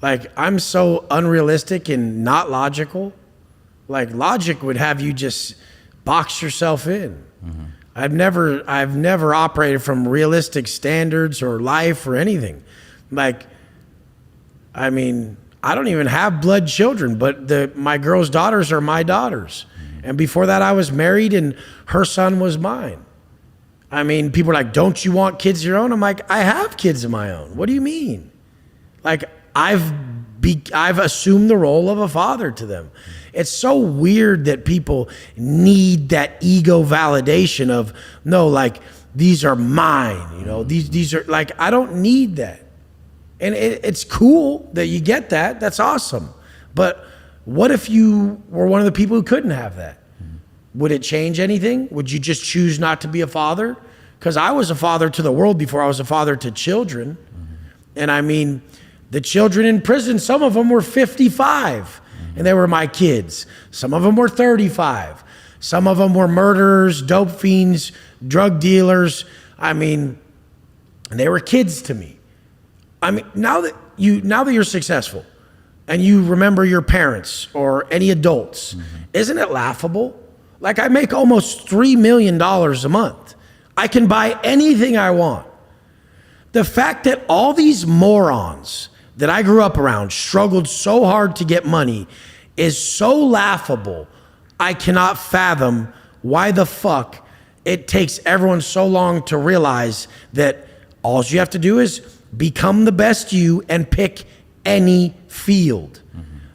Like, I'm so unrealistic and not logical. Like, logic would have you just box yourself in. I've never operated from realistic standards or life or anything. Like, I mean, I don't even have blood children, but my girl's daughters are my daughters. And before that, I was married and her son was mine. I mean, people are like, don't you want kids of your own? I'm like, I have kids of my own. What do you mean? Like, I've assumed the role of a father to them. It's so weird that people need that ego validation of, no, like, these are mine, you know, these are, like, I don't need that. And it's cool that you get that. That's awesome. But what if you were one of the people who couldn't have that? Would it change anything? Would you just choose not to be a father? Because I was a father to the world before I was a father to children. And I mean, the children in prison, some of them were 55 and they were my kids. Some of them were 35. Some of them were murderers, dope fiends, drug dealers. I mean, and they were kids to me. I mean, now that you're successful and you remember your parents or any adults, isn't it laughable? Like, I make almost $3 million a month. I can buy anything I want. The fact that all these morons that I grew up around struggled so hard to get money is so laughable. I cannot fathom why the fuck it takes everyone so long to realize that all you have to do is become the best you and pick any field.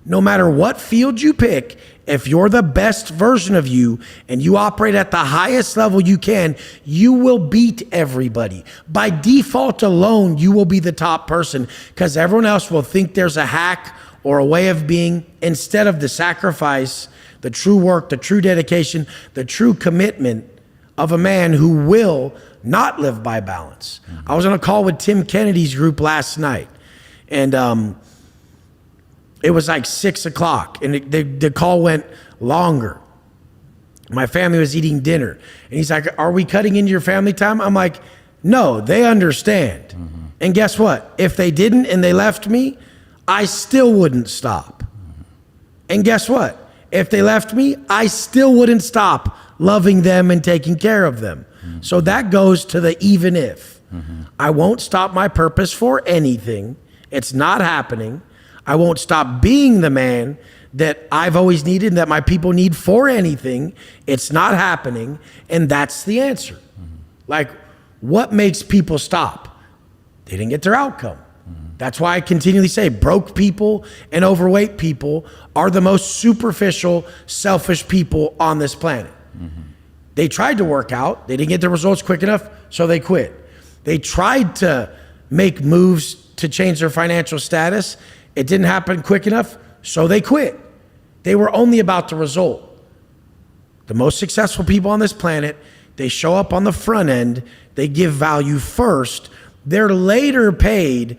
No matter what field you pick, if you're the best version of you and you operate at the highest level you can, you will beat everybody. By default alone, you will be the top person because everyone else will think there's a hack or a way of being instead of the sacrifice, the true work, the true dedication, the true commitment of a man who will not live by balance. I was on a call with Tim Kennedy's group last night, and it was like 6 o'clock, and the call went longer. My family was eating dinner, and he's like, are we cutting into your family time? I'm like, no, they understand. And guess what? If they didn't and they left me, I still wouldn't stop. And guess what? If they left me, I still wouldn't stop loving them and taking care of them. So that goes to the even if. I won't stop my purpose for anything. It's not happening. I won't stop being the man that I've always needed and that my people need for anything. It's not happening. And that's the answer. Like, what makes people stop? They didn't get their outcome. That's why I continually say broke people and overweight people are the most superficial, selfish people on this planet. They tried to work out. They didn't get the results quick enough, so they quit. They tried to make moves to change their financial status. It didn't happen quick enough, so they quit. They were only about the result. The most successful people on this planet, they show up on the front end, they give value first, they're later paid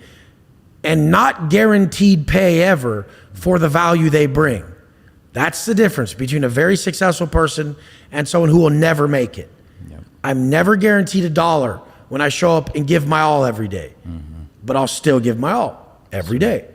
and not guaranteed pay ever for the value they bring. That's the difference between a very successful person and someone who will never make it. I'm never guaranteed $1 when I show up and give my all every day, but I'll still give my all every day.